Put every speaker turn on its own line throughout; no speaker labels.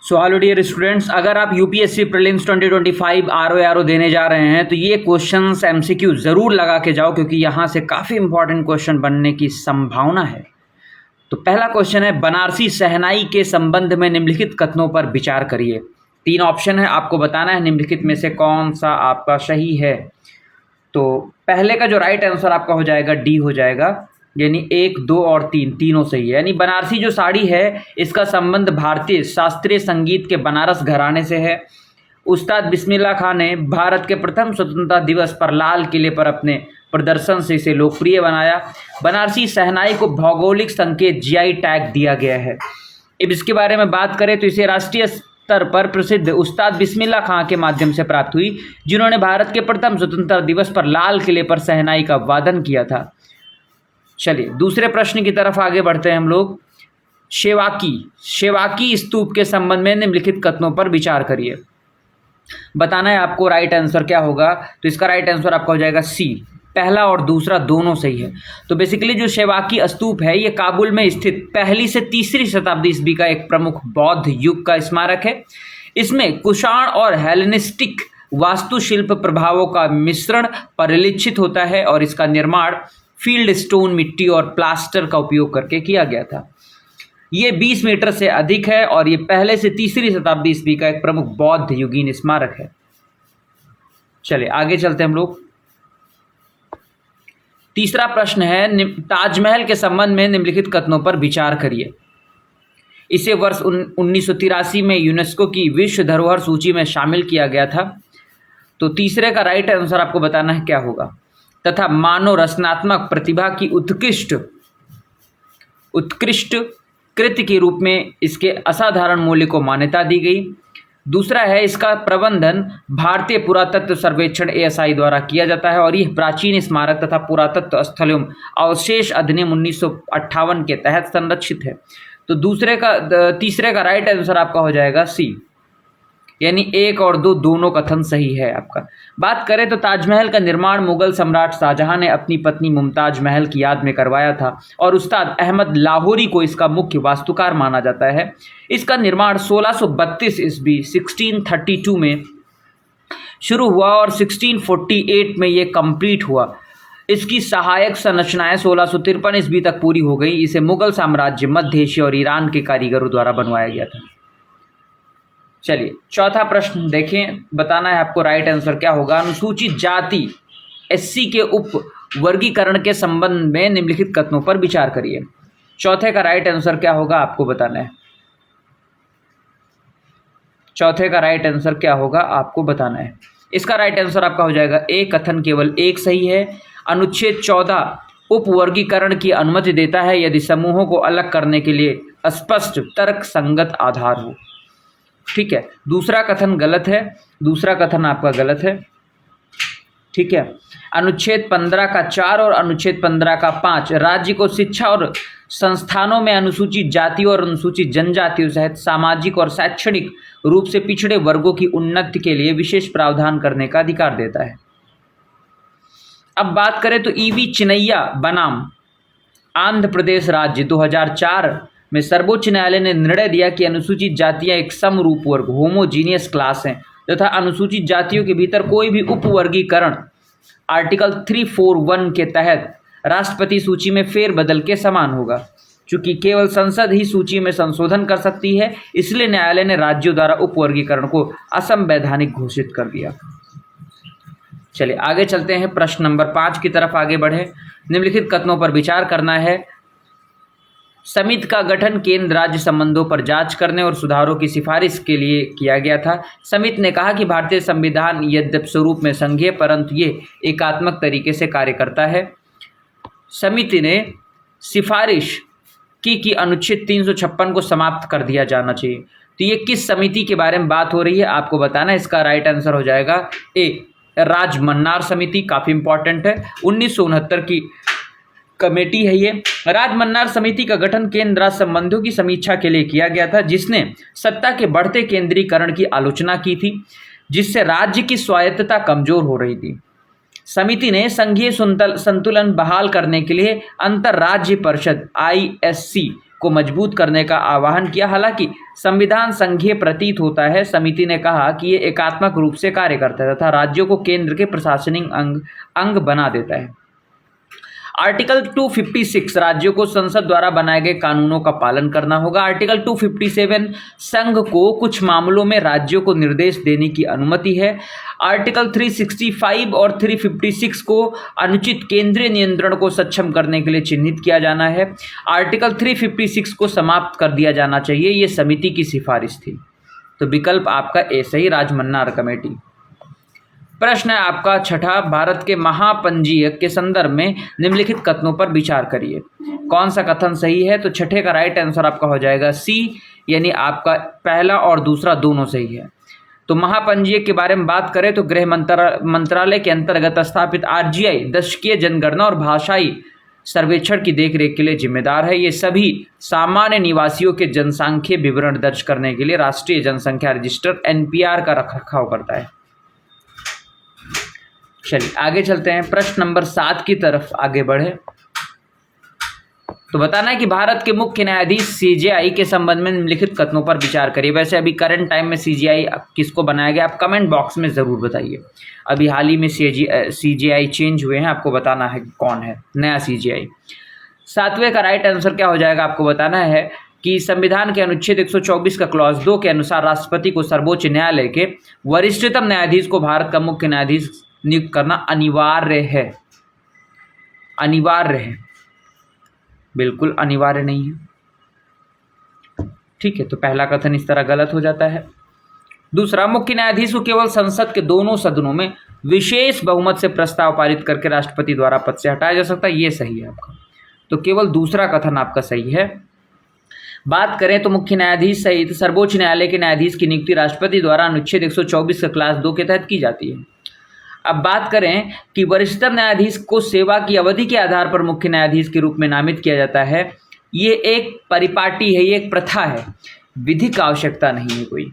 So hello dear students, अगर आप UPSC prelims 2025 RO देने जा रहे हैं तो ये क्वेश्चंस एमसीक्यू ज़रूर लगा के जाओ, क्योंकि यहाँ से काफ़ी इंपॉर्टेंट क्वेश्चन बनने की संभावना है। तो पहला क्वेश्चन है, बनारसी शहनाई के संबंध में निम्नलिखित कथनों पर विचार करिए। 3 ऑप्शन है, आपको बताना है निम्नलिखित में से कौन सा आपका सही है। तो पहले का जो राइट आंसर आपका हो जाएगा डी हो जाएगा, यानी 1, 2 और 3 तीनों सही है। यानी बनारसी जो साड़ी है इसका संबंध भारतीय शास्त्रीय संगीत के बनारस घराने से है। उस्ताद बिस्मिल्लाह खान ने भारत के प्रथम स्वतंत्रता दिवस पर लाल किले पर अपने प्रदर्शन से इसे लोकप्रिय बनाया। बनारसी शहनाई को भौगोलिक संकेत जीआई टैग दिया गया है। अब इसके बारे में बात करें तो इसे राष्ट्रीय स्तर पर प्रसिद्ध उस्ताद बिस्मिल्लाह खां के माध्यम से प्राप्त हुई, जिन्होंने भारत के प्रथम स्वतंत्रता दिवस पर लाल किले पर शहनाई का वादन किया था। चलिए दूसरे प्रश्न की तरफ आगे बढ़ते हैं हम लोग। शेवाकी स्तूप के संबंध में निम्नलिखित कथनों पर विचार करिए। बताना है आपको राइट आंसर क्या होगा। तो इसका राइट आंसर आपका हो जाएगा सी, पहला और दूसरा दोनों सही है। तो बेसिकली जो शेवाकी स्तूप है ये काबुल में स्थित पहली से तीसरी शताब्दी ईस्वी का एक प्रमुख बौद्ध युग का स्मारक है। इसमें कुषाण और हेलेनिस्टिक वास्तुशिल्प प्रभावों का मिश्रण परिलक्षित होता है और इसका निर्माण फील्ड स्टोन, मिट्टी और प्लास्टर का उपयोग करके किया गया था। ये 20 मीटर से अधिक है और ये पहले से तीसरी शताब्दी ईस्वी का एक प्रमुख बौद्ध युगीन स्मारक है। चलिए आगे चलते हैं हम लोग। तीसरा प्रश्न है, ताजमहल के संबंध में निम्नलिखित कथनों पर विचार करिए। इसे वर्ष 1983 में यूनेस्को की विश्व धरोहर सूची में शामिल किया गया था। तो तीसरे का राइट आंसर आपको बताना है क्या होगा। तथा मानव रचनात्मक प्रतिभा की उत्कृष्ट कृति के रूप में इसके असाधारण मूल्य को मान्यता दी गई। दूसरा है, इसका प्रबंधन भारतीय पुरातत्व सर्वेक्षण ASI द्वारा किया जाता है और यह प्राचीन स्मारक तथा पुरातत्व स्थल एवं अवशेष अधिनियम 1958 के तहत संरक्षित है। तो तीसरे का राइट आंसर आपका हो जाएगा सी, यानी 1 और 2 दोनों कथन सही है आपका। बात करें तो ताजमहल का निर्माण मुगल सम्राट शाहजहां ने अपनी पत्नी मुमताज महल की याद में करवाया था और उस्ताद अहमद लाहौरी को इसका मुख्य वास्तुकार माना जाता है। इसका निर्माण 1632 ईस्वी 1632 में शुरू हुआ और 1648 में ये कंप्लीट हुआ। इसकी सहायक संरचनाएं 1653 ईस्वी तक पूरी हो गई। इसे मुगल साम्राज्य, मध्य एशिया और ईरान के कारीगरों द्वारा बनवाया गया था। चलिए चौथा प्रश्न देखें, बताना है आपको राइट आंसर क्या होगा। अनुसूचित जाति SC के उप वर्गीकरण के संबंध में निम्नलिखित कथनों पर विचार करिए। चौथे का राइट आंसर क्या होगा आपको बताना है। चौथे का राइट आंसर क्या होगा आपको बताना है। इसका राइट आंसर आपका हो जाएगा ए, कथन केवल एक सही है। अनुच्छेद 14 उप वर्गीकरण की अनुमति देता है यदि समूहों को अलग करने के लिए स्पष्ट तर्क संगत आधार हो। ठीक है, दूसरा कथन गलत है, दूसरा कथन आपका गलत है। ठीक है, अनुच्छेद 15 का 4 और अनुच्छेद 15 का 5 राज्य को शिक्षा और संस्थानों में अनुसूचित जातियों और अनुसूचित जनजातियों सहित सामाजिक और शैक्षणिक रूप से पिछड़े वर्गों की उन्नति के लिए विशेष प्रावधान करने का अधिकार देता है। अब बात करें तो EV चिनैया बनाम आंध्र प्रदेश राज्य 2004 में सर्वोच्च न्यायालय ने निर्णय दिया कि अनुसूचित जातियां एक समरूप वर्ग होमोजीनियस क्लास हैं तथा अनुसूचित जातियों के भीतर कोई भी उपवर्गीकरण आर्टिकल 341 के तहत राष्ट्रपति सूची में फेरबदल के समान होगा। चूंकि केवल संसद ही सूची में संशोधन कर सकती है, इसलिए न्यायालय ने राज्यों द्वारा उपवर्गीकरण को असंवैधानिक घोषित कर दिया। चलिए आगे चलते हैं, प्रश्न नंबर 5 की तरफ आगे बढ़े। निम्नलिखित कथनों पर विचार करना है। समिति का गठन केंद्र राज्य संबंधों पर जांच करने और सुधारों की सिफारिश के लिए किया गया था। समिति ने कहा कि भारतीय संविधान यद्यपि स्वरूप में संघीय परंतु ये एकात्मक तरीके से कार्य करता है। समिति ने सिफारिश की कि अनुच्छेद 356 को समाप्त कर दिया जाना चाहिए। तो ये किस समिति के बारे में बात हो रही है आपको बताना है। इसका राइट आंसर हो जाएगा ए, राजमन्नार समिति। काफ़ी इंपॉर्टेंट है, 1969 की कमेटी है ये। राजमन्नार समिति का गठन केंद्र राज्य संबंधों की समीक्षा के लिए किया गया था, जिसने सत्ता के बढ़ते केंद्रीकरण की आलोचना की थी, जिससे राज्य की स्वायत्तता कमजोर हो रही थी। समिति ने संघीय संतुलन बहाल करने के लिए अंतर्राज्य परिषद ISC को मजबूत करने का आह्वान किया। हालांकि संविधान संघीय प्रतीत होता है। समिति ने कहा कि ये एकात्मक रूप से कार्य करता है तथा राज्यों को केंद्र के प्रशासनिक अंग बना देता है। आर्टिकल 256 राज्यों को संसद द्वारा बनाए गए कानूनों का पालन करना होगा। आर्टिकल 257 संघ को कुछ मामलों में राज्यों को निर्देश देने की अनुमति है। आर्टिकल 365 और 356 को अनुचित केंद्रीय नियंत्रण को सक्षम करने के लिए चिन्हित किया जाना है। आर्टिकल 356 को समाप्त कर दिया जाना चाहिए, ये समिति की सिफारिश थी। तो विकल्प आपका ए सही, राजमन्नार कमेटी। प्रश्न है आपका छठा, भारत के महापंजीयक के संदर्भ में निम्नलिखित कथनों पर विचार करिए। कौन सा कथन सही है? तो छठे का राइट आंसर आपका हो जाएगा सी, यानी आपका पहला और दूसरा दोनों सही है। तो महापंजीयक के बारे में बात करें तो गृह मंत्रालय के अंतर्गत स्थापित आरजीआई दशकीय जनगणना और भाषाई सर्वेक्षण की देखरेख के लिए जिम्मेदार है। ये सभी सामान्य निवासियों के जनसांख्यिकीय विवरण दर्ज करने के लिए राष्ट्रीय जनसंख्या रजिस्टर एनपीआर का रखरखाव करता है। चलिए आगे चलते हैं, प्रश्न नंबर 7 की तरफ आगे बढ़े। तो बताना है कि भारत के मुख्य न्यायाधीश सीजेआई के संबंध में निम्नलिखित कथनों पर विचार करिए। वैसे अभी करंट टाइम में सीजेआई किसको बनाया गया, आप कमेंट बॉक्स में ज़रूर बताइए। अभी हाल ही में सीजेआई चेंज हुए हैं, आपको बताना है कौन है नया सीजेआई। 7वें का राइट आंसर क्या हो जाएगा, आपको बताना है कि संविधान के अनुच्छेद 124 का क्लॉज 2 के अनुसार राष्ट्रपति को सर्वोच्च न्यायालय के वरिष्ठतम न्यायाधीश को भारत का मुख्य न्यायाधीश नियुक्त करना अनिवार्य है। अनिवार्य है, बिल्कुल अनिवार्य नहीं है। ठीक है, तो पहला कथन इस तरह गलत हो जाता है। दूसरा, मुख्य न्यायाधीश को केवल संसद के दोनों सदनों में विशेष बहुमत से प्रस्ताव पारित करके राष्ट्रपति द्वारा पद से हटाया जा सकता है, ये सही है आपका। तो केवल दूसरा कथन आपका सही है। बात करें तो मुख्य न्यायाधीश सहित सर्वोच्च न्यायालय के न्यायाधीश की नियुक्ति राष्ट्रपति द्वारा अनुच्छेद 124 का क्लास 2 के तहत की जाती है। अब बात करें कि वरिष्ठतम न्यायाधीश को सेवा की अवधि के आधार पर मुख्य न्यायाधीश के रूप में नामित किया जाता है। ये एक परिपाटी है, ये एक प्रथा है, विधिक आवश्यकता नहीं है कोई।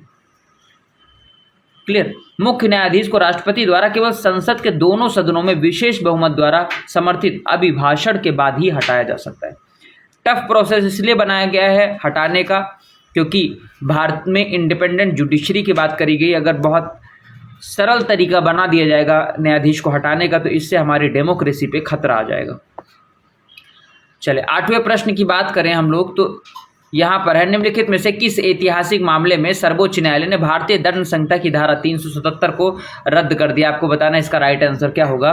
क्लियर। मुख्य न्यायाधीश को राष्ट्रपति द्वारा केवल संसद के दोनों सदनों में विशेष बहुमत द्वारा समर्थित अभिभाषण के बाद ही हटाया जा सकता है। टफ प्रोसेस इसलिए बनाया गया है हटाने का, क्योंकि भारत में इंडिपेंडेंट जुडिशरी की बात करी गई। अगर बहुत सरल तरीका बना दिया जाएगा न्यायाधीश को हटाने का, तो इससे हमारी डेमोक्रेसी पे खतरा आ जाएगा। चले 8वें प्रश्न की बात करें हम लोग, तो यहाँ पर है, निम्नलिखित में से किस ऐतिहासिक मामले में सर्वोच्च न्यायालय ने भारतीय दंड संहिता की धारा 377 को रद्द कर दिया? आपको बताना है इसका राइट आंसर क्या होगा।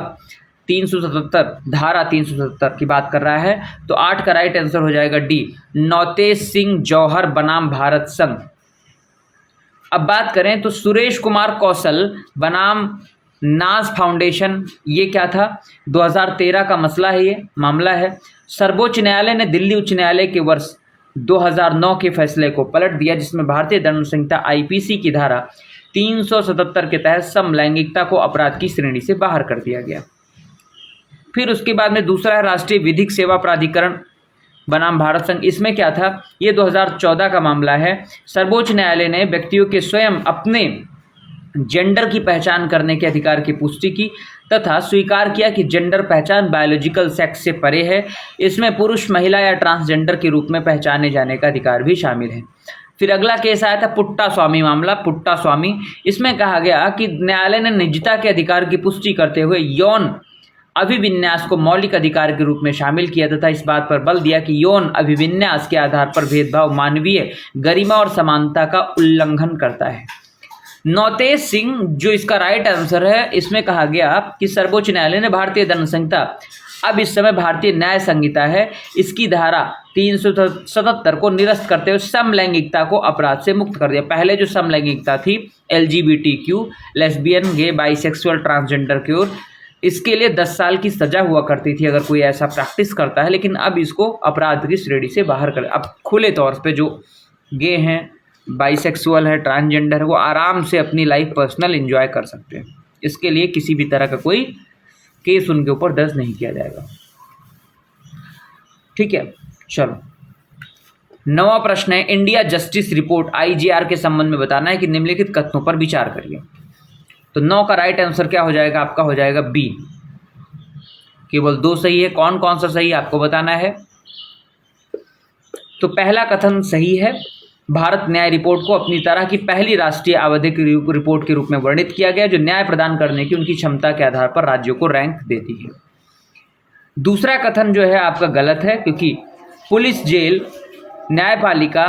377 धारा 377 की बात कर रहा है, तो 8 का राइट आंसर हो जाएगा डी, नौतेज सिंह जौहर बनाम भारत संघ। अब बात करें तो सुरेश कुमार कौशल बनाम नाज फाउंडेशन, ये क्या था? 2013 का मसला है, ये मामला है। सर्वोच्च न्यायालय ने दिल्ली उच्च न्यायालय के वर्ष 2009 के फैसले को पलट दिया, जिसमें भारतीय दंड संहिता आईपीसी की धारा 377 के तहत समलैंगिकता को अपराध की श्रेणी से बाहर कर दिया गया। फिर उसके बाद में दूसरा है राष्ट्रीय विधिक सेवा प्राधिकरण बनाम भारत संघ। इसमें क्या था? ये 2014 का मामला है। सर्वोच्च न्यायालय ने व्यक्तियों के स्वयं अपने जेंडर की पहचान करने के अधिकार की पुष्टि की तथा स्वीकार किया कि जेंडर पहचान बायोलॉजिकल सेक्स से परे है। इसमें पुरुष, महिला या ट्रांसजेंडर के रूप में पहचाने जाने का अधिकार भी शामिल है। फिर अगला केस आया था पुट्टा स्वामी मामला, पुट्टा स्वामी। इसमें कहा गया कि न्यायालय ने निजता के अधिकार की पुष्टि करते हुए यौन अभिविन्यास को मौलिक अधिकार के रूप में शामिल किया तथा इस बात पर बल दिया कि यौन अभिविन्यास के आधार पर भेदभाव मानवीय गरिमा और समानता का उल्लंघन करता है। नौतेज सिंह जो इसका राइट आंसर है, इसमें कहा गया कि सर्वोच्च न्यायालय ने भारतीय दंड संहिता, अब इस समय भारतीय न्याय संहिता है, इसकी धारा 377 को निरस्त करते हुए समलैंगिकता को अपराध से मुक्त कर दिया। पहले जो समलैंगिकता थी LGBTQ, लेस्बियन, गे, बाइसेक्सुअल, ट्रांसजेंडर की ओर, इसके लिए 10 साल की सजा हुआ करती थी अगर कोई ऐसा प्रैक्टिस करता है, लेकिन अब इसको अपराध की श्रेणी से बाहर कर, अब खुले तौर पे जो गे हैं, बाइसेक्सुअल है, ट्रांसजेंडर है, वो आराम से अपनी लाइफ पर्सनल एंजॉय कर सकते हैं। इसके लिए किसी भी तरह का कोई केस उनके ऊपर दर्ज नहीं किया जाएगा। ठीक है, चलो 9वां प्रश्न है, इंडिया जस्टिस रिपोर्ट IJR के संबंध में बताना है कि निम्नलिखित कथनों पर विचार करिए। तो 9 का राइट आंसर क्या हो जाएगा? आपका हो जाएगा बी, केवल 2 सही है। कौन कौन सा सही आपको बताना है। तो पहला कथन सही है। भारत न्याय रिपोर्ट को अपनी तरह की पहली राष्ट्रीय आवधिक रिपोर्ट के रूप में वर्णित किया गया, जो न्याय प्रदान करने की उनकी क्षमता के आधार पर राज्यों को रैंक देती है। दूसरा कथन जो है आपका गलत है, क्योंकि पुलिस, जेल, न्यायपालिका,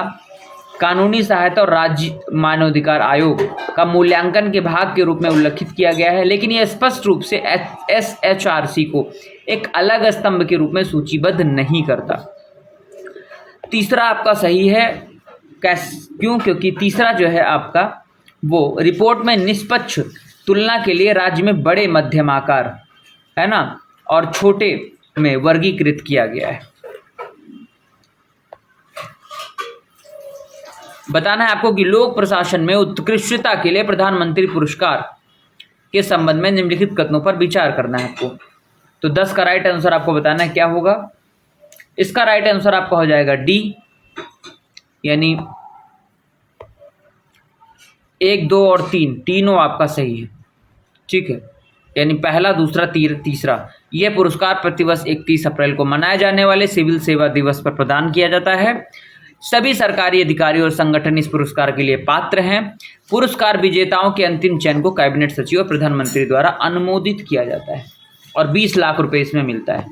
कानूनी सहायता और राज्य मानवाधिकार आयोग का मूल्यांकन के भाग के रूप में उल्लेखित किया गया है, लेकिन यह स्पष्ट रूप से SHRC को एक अलग स्तंभ के रूप में सूचीबद्ध नहीं करता। तीसरा आपका सही है। क्यों? क्योंकि तीसरा जो है आपका वो रिपोर्ट में निष्पक्ष तुलना के लिए राज्य में बड़े, मध्यम आकार, है ना, और छोटे में वर्गीकृत किया गया है। बताना है आपको कि लोक प्रशासन में उत्कृष्टता के लिए प्रधानमंत्री पुरस्कार के संबंध में निम्नलिखित कथनों पर विचार करना है आपको। तो 10 का राइट आंसर आपको बताना है क्या होगा। इसका राइट आंसर आपका हो जाएगा डी, यानी 1, 2 और 3 तीनों आपका सही है। ठीक है, यानी पहला, दूसरा, तीसरा। यह पुरस्कार प्रतिवर्ष 31 अप्रैल को मनाए जाने वाले सिविल सेवा दिवस पर प्रदान किया जाता है। सभी सरकारी अधिकारी और संगठन इस पुरस्कार के लिए पात्र हैं। पुरस्कार विजेताओं के अंतिम चयन को कैबिनेट सचिव और प्रधानमंत्री द्वारा अनुमोदित किया जाता है और 20 लाख रुपए इसमें मिलता है।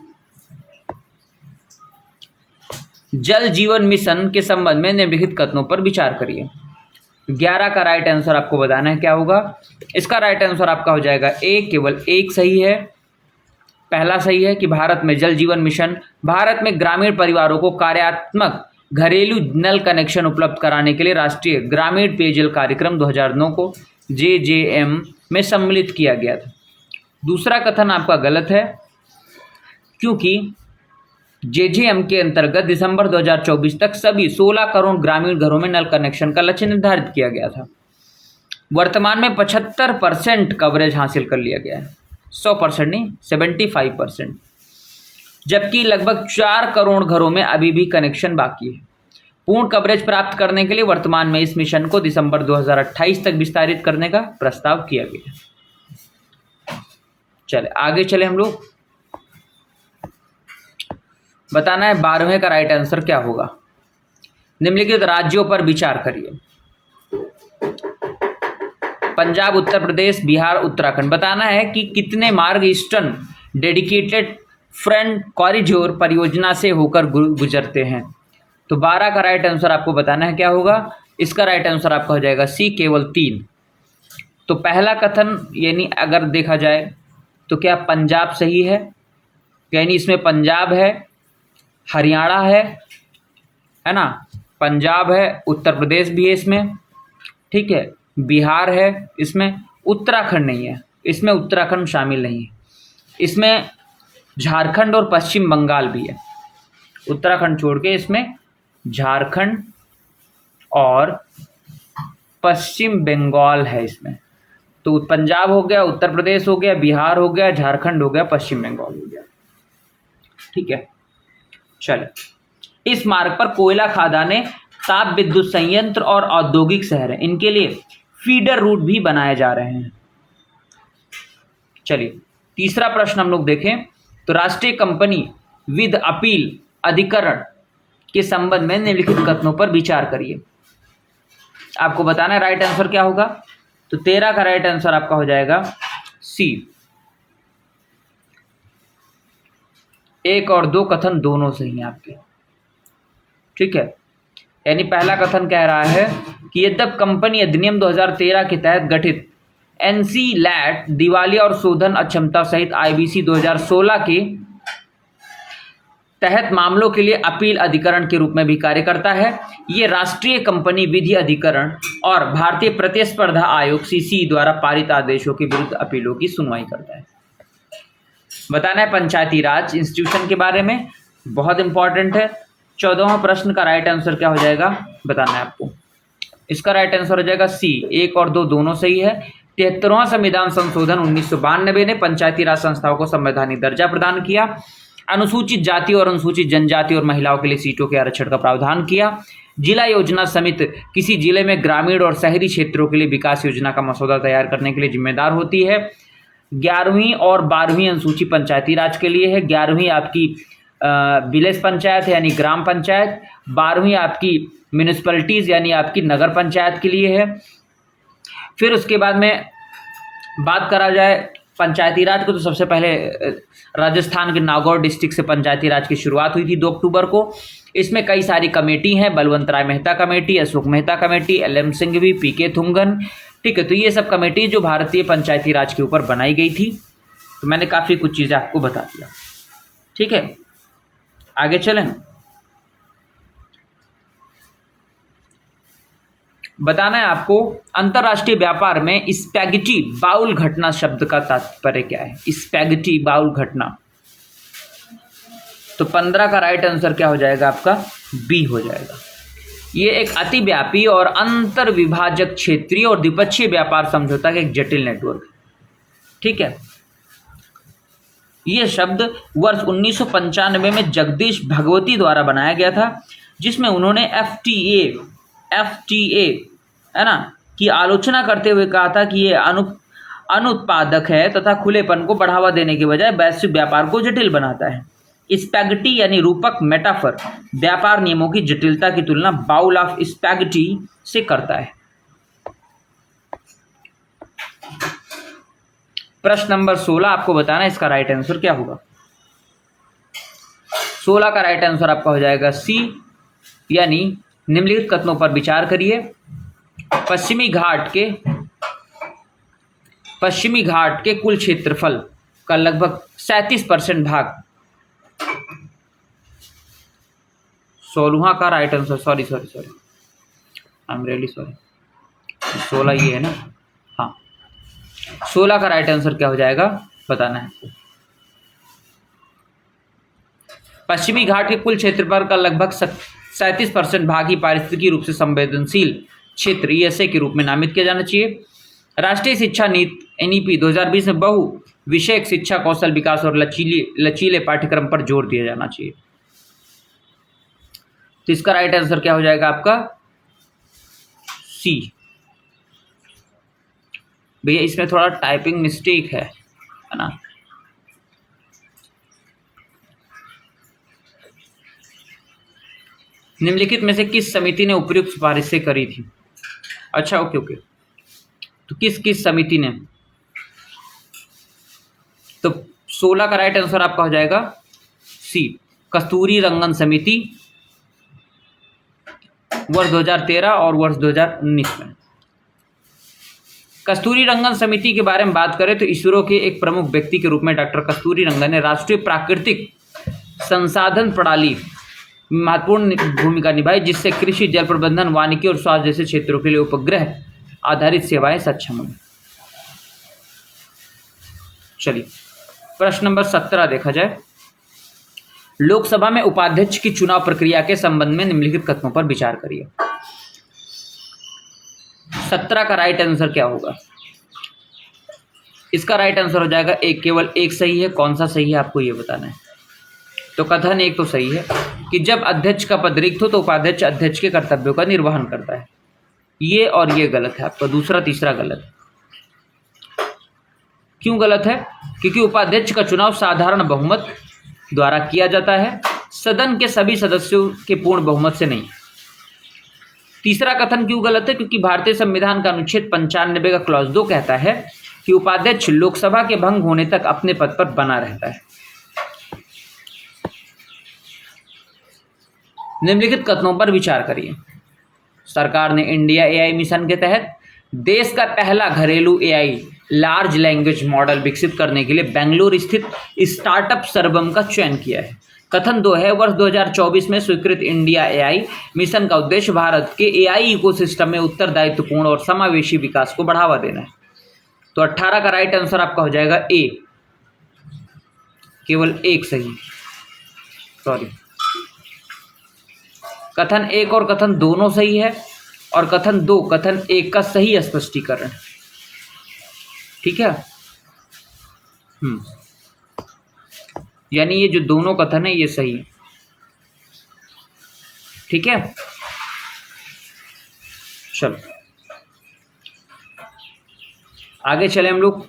जल जीवन मिशन के संबंध में निम्नलिखित कथनों पर विचार करिए। 11 का राइट आंसर आपको बताना है क्या होगा। इसका राइट आंसर आपका हो जाएगा ए, केवल एक सही है। पहला सही है कि भारत में जल जीवन मिशन भारत में ग्रामीण परिवारों को कार्यात्मक घरेलू नल कनेक्शन उपलब्ध कराने के लिए राष्ट्रीय ग्रामीण पेयजल कार्यक्रम 2009 को JJM में सम्मिलित किया गया था। दूसरा कथन आपका गलत है, क्योंकि JJM के अंतर्गत दिसंबर 2024 तक सभी 16 करोड़ ग्रामीण घरों में नल कनेक्शन का लक्ष्य निर्धारित किया गया था। वर्तमान में 75% कवरेज हासिल कर लिया गया है, 100% नहीं, 75%, जबकि लगभग 4 करोड़ घरों में अभी भी कनेक्शन बाकी है। पूर्ण कवरेज प्राप्त करने के लिए वर्तमान में इस मिशन को दिसंबर 2028 तक विस्तारित करने का प्रस्ताव किया गया। चले आगे चले हम लोग। बताना है 12वें का राइट आंसर क्या होगा। निम्नलिखित राज्यों पर विचार करिए। पंजाब, उत्तर प्रदेश, बिहार, उत्तराखंड। बताना है कि कितने मार्ग ईस्टर्न डेडिकेटेड फ्रंट कॉरिडोर परियोजना से होकर गुजरते हैं। तो 12 का राइट आंसर आपको बताना है क्या होगा। इसका राइट आंसर आपका हो जाएगा सी, केवल 3। तो पहला कथन यानी अगर देखा जाए तो क्या पंजाब सही है, यानी इसमें पंजाब है, हरियाणा है ना, पंजाब है, उत्तर प्रदेश भी है इसमें, ठीक है, बिहार है इसमें, उत्तराखंड नहीं है, इसमें उत्तराखंड शामिल नहीं है, इसमें झारखंड और पश्चिम बंगाल भी है। उत्तराखंड छोड़ के इसमें झारखंड और पश्चिम बंगाल है इसमें। तो पंजाब हो गया, उत्तर प्रदेश हो गया, बिहार हो गया, झारखंड हो गया, पश्चिम बंगाल हो गया। ठीक है, चले। इस मार्ग पर कोयला खदानें, ताप विद्युत संयंत्र और औद्योगिक शहर हैं, इनके लिए फीडर रूट भी बनाए जा रहे हैं। चलिए तीसरा प्रश्न हम लोग देखें तो राष्ट्रीय कंपनी विद अपील अधिकरण के संबंध में निम्नलिखित कथनों पर विचार करिए। आपको बताना है राइट आंसर क्या होगा। तो 13 का राइट आंसर आपका हो जाएगा सी। 1 और 2 कथन दोनों सही हैं आपके। ठीक है, यानी पहला कथन कह रहा है कि यद्यप कंपनी अधिनियम 2013 के तहत गठित NCLAT दिवालिया और शोधन अक्षमता सहित IBC 2016 के तहत मामलों के लिए अपील अधिकरण के रूप में भी कार्य करता है। ये राष्ट्रीय कंपनी विधि अधिकरण और भारतीय प्रतिस्पर्धा आयोग CCE द्वारा पारित आदेशों के विरुद्ध अपीलों की सुनवाई करता है। बताना है पंचायती राज इंस्टीट्यूशन के बारे में, बहुत इंपॉर्टेंट है। 14वां प्रश्न का राइट आंसर क्या हो जाएगा बताना है आपको। इसका राइट आंसर हो जाएगा सी। 1 और 2 दोनों सही है। 73वां संविधान संशोधन 1992 ने पंचायती राज संस्थाओं को संवैधानिक दर्जा प्रदान किया। अनुसूचित जाति और अनुसूचित जनजाति और महिलाओं के लिए सीटों के आरक्षण का प्रावधान किया। जिला योजना समिति किसी जिले में ग्रामीण और शहरी क्षेत्रों के लिए विकास योजना का मसौदा तैयार करने के लिए जिम्मेदार होती है। 11वीं और 12वीं अनुसूची पंचायती राज के लिए है। 11वीं आपकी विलेज पंचायत यानी ग्राम पंचायत, 12वीं आपकी म्यूनिसिपैलिटीज़ यानी आपकी नगर पंचायत के लिए है। फिर उसके बाद में बात करा जाए पंचायती राज को, तो सबसे पहले राजस्थान के नागौर डिस्ट्रिक्ट से पंचायती राज की शुरुआत हुई थी 2 अक्टूबर को। इसमें कई सारी कमेटी हैं, Balwant Rai Mehta committee, Ashok Mehta committee, LM Singhvi, PK Thungon, ठीक है। तो ये सब कमेटी जो भारतीय पंचायती राज के ऊपर बनाई गई थी। तो मैंने काफ़ी कुछ चीज़ें आपको बता दिया, ठीक है। आगे चलें, बताना है आपको अंतर्राष्ट्रीय व्यापार में स्पैगेटी बाउल घटना शब्द का तात्पर्य क्या है। स्पैगेटी बाउल घटना, तो 15 का राइट आंसर क्या हो जाएगा आपका, बी हो जाएगा। ये एक अतिव्यापी और अंतर विभाजक क्षेत्रीय और द्विपक्षीय व्यापार समझौता का एक जटिल नेटवर्क, ठीक है। यह शब्द वर्ष 1995 में जगदीश भगवती द्वारा बनाया गया था, जिसमें उन्होंने FTA है ना की आलोचना करते हुए कहा था कि ये अनुत्पादक है तथा खुलेपन को बढ़ावा देने के बजाय वैश्विक व्यापार को जटिल बनाता है। स्पैगेटी यानी रूपक मेटाफर व्यापार नियमों की जटिलता की तुलना बाउल ऑफ स्पैगेटी से करता है। प्रश्न नंबर 16 आपको बताना है इसका राइट आंसर क्या होगा। 16 का राइट आंसर आपका हो जाएगा सी, यानी निम्नलिखित कथनों पर विचार करिए। पश्चिमी घाट के कुल क्षेत्रफल का लगभग 37% भाग, 16 का right answer, sorry I am really sorry, 16 ये है ना, हाँ 16 का राइट आंसर क्या हो जाएगा बताना है। पश्चिमी घाट के कुल क्षेत्रफल का लगभग 37% भाग ही पारिस्थितिकी रूप से संवेदनशील क्षेत्र ESA के रूप में नामित किया जाना चाहिए। राष्ट्रीय शिक्षा नीति NEP 2020 में बहु विषयक शिक्षा कौशल विकास और लचीले पाठ्यक्रम पर जोर दिया जाना चाहिए। तो इसका राइट आंसर क्या हो जाएगा आपका सी। भैया इसमें थोड़ा टाइपिंग मिस्टेक है ना। निम्नलिखित में से किस समिति ने उपयुक्त सिफारिशें करी थी। अच्छा ओके, तो किस समिति ने, तो 16 का राइट आंसर आपका हो जाएगा सी, कस्तूरी रंगन समिति, वर्ष 2013 और वर्ष 2019 में। कस्तूरी रंगन समिति के बारे में बात करें तो इसरो के एक प्रमुख व्यक्ति के रूप में डॉक्टर कस्तूरी रंगन ने राष्ट्रीय प्राकृतिक संसाधन प्रणाली महत्वपूर्ण भूमिका निभाई, जिससे कृषि, जल प्रबंधन, वानिकी और स्वास्थ्य जैसे क्षेत्रों के लिए उपग्रह आधारित सेवाएं सक्षम हुई। चलिए प्रश्न नंबर 17 देखा जाए। लोकसभा में उपाध्यक्ष की चुनाव प्रक्रिया के संबंध में निम्नलिखित कथनों पर विचार करिए। 17 का राइट आंसर क्या होगा। इसका राइट आंसर हो जाएगा एक, केवल एक सही है। कौन सा सही है आपको ये बताना है। तो कथन एक तो सही है कि जब अध्यक्ष का पद रिक्त हो तो उपाध्यक्ष अध्यक्ष के कर्तव्यों का निर्वहन करता है। ये और ये गलत है आपका, दूसरा तीसरा गलत है। क्यों गलत है? क्योंकि उपाध्यक्ष का चुनाव साधारण बहुमत द्वारा किया जाता है, सदन के सभी सदस्यों के पूर्ण बहुमत से नहीं। तीसरा कथन क्यों गलत है? क्योंकि भारतीय संविधान का अनुच्छेद 95 का क्लॉज 2 कहता है कि उपाध्यक्ष लोकसभा के भंग होने तक अपने पद पर बना रहता है। निम्नलिखित कथनों पर विचार करिए। सरकार ने इंडिया AI मिशन के तहत देश का पहला घरेलू AI लार्ज लैंग्वेज मॉडल विकसित करने के लिए बेंगलुरु स्थित स्टार्टअप सर्वम का चयन किया है। कथन 2 है, वर्ष 2024 में स्वीकृत इंडिया AI मिशन का उद्देश्य भारत के AI इकोसिस्टम में उत्तरदायित्वपूर्ण और समावेशी विकास को बढ़ावा देना है। तो 18 का राइट आंसर आपका हो जाएगा ए, केवल एक सही, सॉरी। कथन 1 और कथन दोनों सही है और कथन 2 कथन 1 का सही स्पष्टीकरण, ठीक है। यानी ये जो दोनों कथन है ये सही है, ठीक है। चलो आगे चले हम लोग।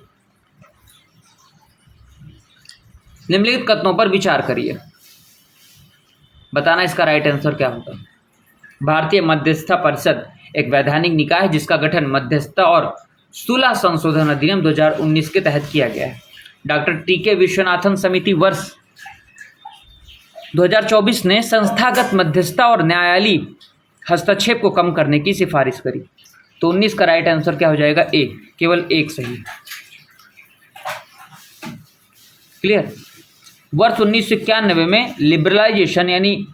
निम्नलिखित कथनों पर विचार करिए। बताना इसका राइट आंसर क्या होगा। भारतीय मध्यस्थता परिषद एक वैधानिक निकाय है जिसका गठन मध्यस्थता और सुलह संशोधन अधिनियम 2019 के तहत किया गया है। Doctor TK. विश्वनाथन समिति वर्ष 2024 ने संस्थागत मध्यस्थता और न्यायालयी हस्तक्षेप को कम करने की सिफारिश करी। तो 19 का राइट आंसर क्या हो जाएगा? ए, केवल एक सही। क्लियर। वर्ष 1991 में लिबरलाइजेशन यानी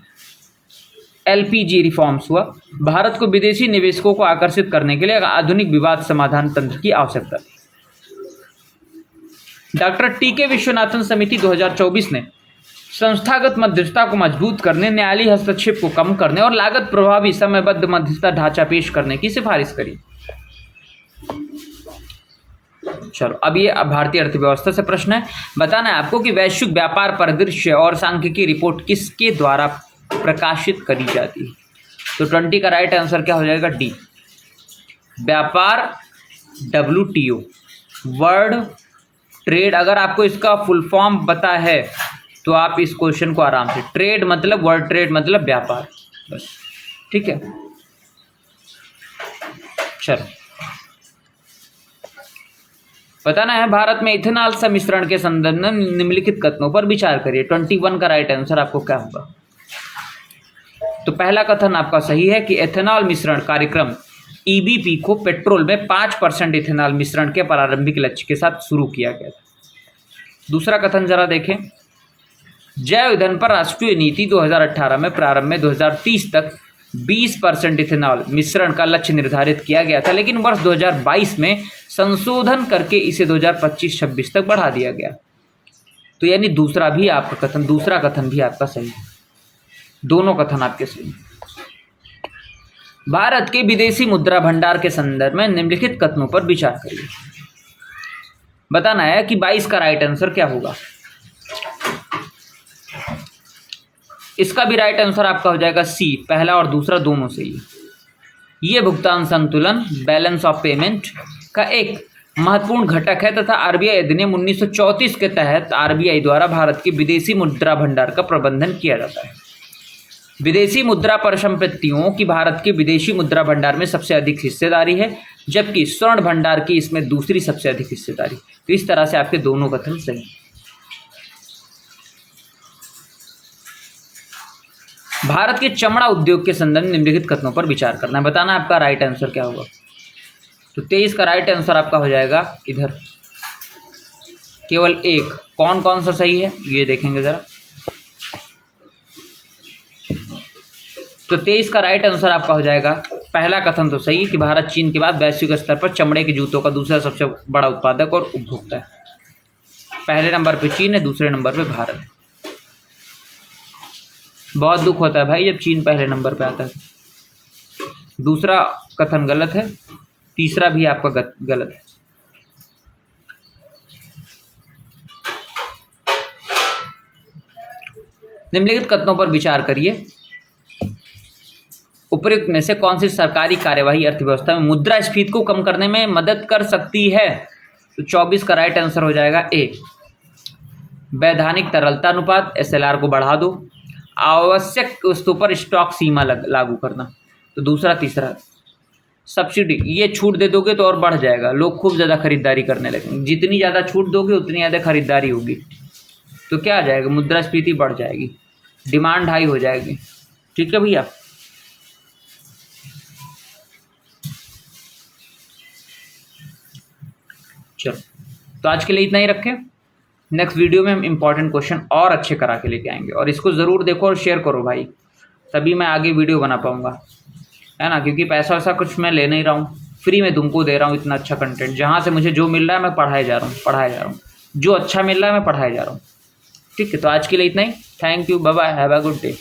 एलपीजी रिफॉर्म्स हुआ। भारत को विदेशी निवेशकों को आकर्षित करने के लिए आधुनिक विवाद समाधान तंत्र की आवश्यकता थी। Doctor TK. विश्वनाथन समिति 2024 ने संस्थागत मध्यस्थता को मजबूत करने, न्यायालयी हस्तक्षेप को कम करने और लागत प्रभावी समयबद्ध मध्यस्थता ढांचा पेश करने की सिफारिश करी। चलो, अब ये भारतीय अर्थव्यवस्था से प्रश्न है। बताना है आपको कि वैश्विक व्यापार परिदृश्य और सांख्यिकी रिपोर्ट किसके द्वारा प्रकाशित करी जाती है। तो 20 का राइट आंसर क्या हो जाएगा? डी, व्यापार WTO, वर्ल्ड ट्रेड। अगर आपको इसका फुल फॉर्म पता है तो आप इस क्वेश्चन को आराम से, ट्रेड मतलब वर्ल्ड ट्रेड मतलब व्यापार, बस। ठीक है, चलो बताना है भारत में इथेनॉल सम्मिश्रण के संदर्भ में निम्नलिखित कथनों पर विचार करिए। 21 का राइट आंसर आपको क्या होगा? तो पहला कथन आपका सही है कि एथेनॉल मिश्रण कार्यक्रम EBP को पेट्रोल में 5% इथेनॉल मिश्रण के प्रारंभिक लक्ष्य के साथ शुरू किया गया था। दूसरा कथन जरा देखें, जैव ईंधन पर राष्ट्रीय नीति 2018 में प्रारंभ में 2030 तक 20% इथेनॉल मिश्रण का लक्ष्य निर्धारित किया गया था, लेकिन वर्ष 2022 में संशोधन करके इसे 2025-26 तक बढ़ा दिया गया। तो यानी दूसरा कथन भी आपका सही है। दोनों कथन आपके सही। भारत के विदेशी मुद्रा भंडार के संदर्भ में निम्नलिखित कथनों पर विचार करिए। बताना है कि 22 का राइट आंसर क्या होगा। इसका भी राइट आंसर आपका हो जाएगा सी, पहला और दूसरा दोनों सही है। ये भुगतान संतुलन बैलेंस ऑफ पेमेंट का एक महत्वपूर्ण घटक है तथा आरबीआई अधिनियम 1934 के तहत आरबीआई द्वारा भारत के विदेशी मुद्रा भंडार का प्रबंधन किया जाता है। विदेशी मुद्रा परिसंपत्तियों की भारत के विदेशी मुद्रा भंडार में सबसे अधिक हिस्सेदारी है, जबकि स्वर्ण भंडार की इसमें दूसरी सबसे अधिक हिस्सेदारी। तो इस तरह से आपके दोनों कथन सही। भारत के चमड़ा उद्योग के संदर्भ में निम्नलिखित कथनों पर विचार करना है। बताना आपका राइट आंसर क्या होगा। तो 23 का राइट आंसर आपका हो जाएगा इधर, केवल एक। कौन कौन सा सही है ये देखेंगे जरा। तो 23 का राइट आंसर आपका हो जाएगा, पहला कथन तो सही है कि भारत चीन के बाद वैश्विक स्तर पर चमड़े के जूतों का दूसरा सबसे बड़ा उत्पादक और उपभोक्ता है। पहले नंबर पे चीन है, दूसरे नंबर पे भारत। बहुत दुख होता है भाई जब चीन पहले नंबर पे आता है। दूसरा कथन गलत है, तीसरा भी आपका गलत है। निम्नलिखित कथनों पर विचार करिए। उपयुक्त में से कौन सी सरकारी कार्यवाही अर्थव्यवस्था में मुद्रास्फीति को कम करने में मदद कर सकती है। तो 24 का राइट आंसर हो जाएगा ए, वैधानिक तरलता अनुपात SLR को बढ़ा दो, आवश्यक वस्तु पर स्टॉक सीमा लागू करना। तो दूसरा तीसरा सब्सिडी, ये छूट दे दोगे तो और बढ़ जाएगा, लोग खूब ज़्यादा खरीदारी करने लगेंगे। जितनी ज़्यादा छूट दोगे उतनी ज़्यादा खरीदारी होगी, तो क्या आ जाएगा, मुद्रास्फीति बढ़ जाएगी, डिमांड हाई हो जाएगी। ठीक है भैया। चलो, तो आज के लिए इतना ही रखें। नेक्स्ट वीडियो में हम इंपॉर्टेंट क्वेश्चन और अच्छे करा के लेके आएंगे, और इसको ज़रूर देखो और शेयर करो भाई, तभी मैं आगे वीडियो बना पाऊंगा, है ना। क्योंकि पैसा वैसा कुछ मैं ले नहीं रहा हूँ, फ्री में तुमको दे रहा हूँ इतना अच्छा कंटेंट। जहाँ से मुझे जो मिल रहा है मैं पढ़ाए जा रहा हूँ, जो अच्छा मिल रहा है मैं पढ़ाए जा रहा हूँ। ठीक है, तो आज के लिए इतना ही। Thank you, bye bye, have a good day.